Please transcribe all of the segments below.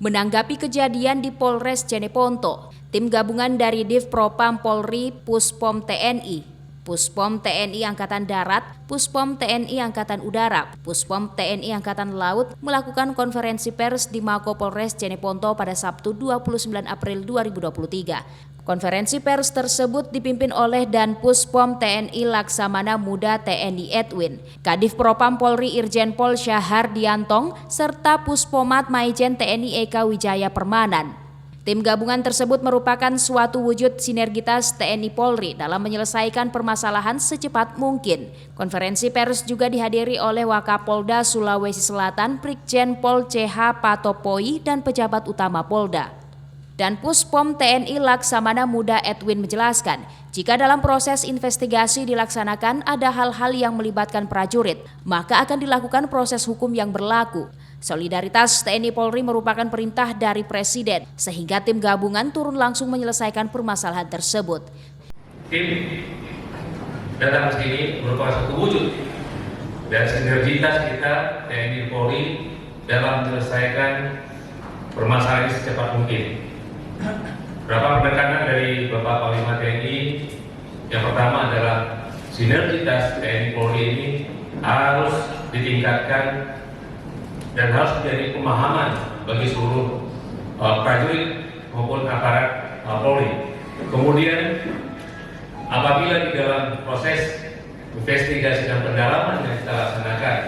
Menanggapi kejadian di Polres Jeneponto, tim gabungan dari Div Propam Polri, Puspom TNI, Puspom TNI Angkatan Darat, Puspom TNI Angkatan Udara, Puspom TNI Angkatan Laut melakukan konferensi pers di Mako Polres Jeneponto pada Sabtu 29 April 2023. Konferensi pers tersebut dipimpin oleh Dan Puspom TNI Laksamana Muda TNI Edwin, Kadif Propam Polri Irjen Pol Syahar Diantong, serta Puspomat Maijen TNI Eka Wijaya Permanan. Tim gabungan tersebut merupakan suatu wujud sinergitas TNI Polri dalam menyelesaikan permasalahan secepat mungkin. Konferensi pers juga dihadiri oleh Wakapolda Sulawesi Selatan Brigjen Pol CH Patopoi dan pejabat utama Polda. Dan Puspom TNI Laksamana Muda Edwin menjelaskan, jika dalam proses investigasi dilaksanakan ada hal-hal yang melibatkan prajurit, maka akan dilakukan proses hukum yang berlaku. Solidaritas TNI Polri merupakan perintah dari Presiden, sehingga tim gabungan turun langsung menyelesaikan permasalahan tersebut. Tim datang ke sini merupakan satu wujud dan sinergitas kita TNI Polri dalam menyelesaikan permasalahan ini secepat mungkin. Berapa penekanan dari Bapak Panglima TNI? Yang pertama adalah sinergitas TNI Polri ini harus ditingkatkan dan harus menjadi pemahaman bagi seluruh prajurit maupun aparat Polri. Kemudian apabila di dalam proses investigasi dan pendalaman yang kita laksanakan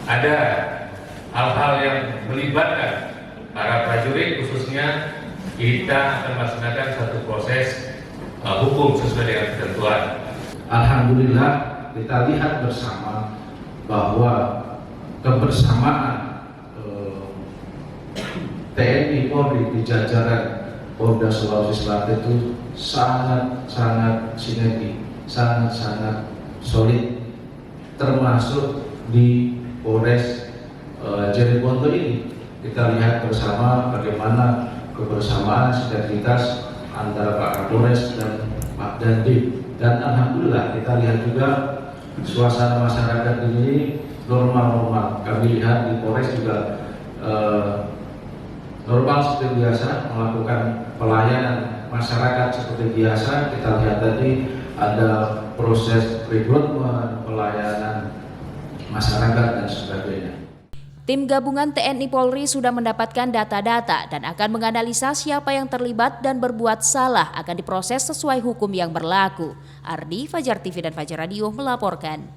ada hal-hal yang melibatkan para prajurit, khususnya kita akan melaksanakan satu proses hukum sesuai dengan ketentuan. Alhamdulillah kita lihat bersama bahwa kebersamaan TNI Polri di jajaran Polda Sulawesi Selatan itu sangat sinergi, sangat solid, termasuk di Polres Jeneponto ini. Kita lihat bersama bagaimana kebersamaan sinergitas antara Pak Kapolres dan Pak Dandim, dan alhamdulillah kita lihat juga suasana masyarakat ini normal. Kami lihat di Polres juga normal seperti biasa, melakukan pelayanan masyarakat seperti biasa. Kita lihat tadi ada proses rekrutmen, pelayanan masyarakat dan sebagainya. Tim gabungan TNI Polri sudah mendapatkan data-data dan akan menganalisa siapa yang terlibat dan berbuat salah akan diproses sesuai hukum yang berlaku. Ardi, Fajar TV dan Fajar Radio melaporkan.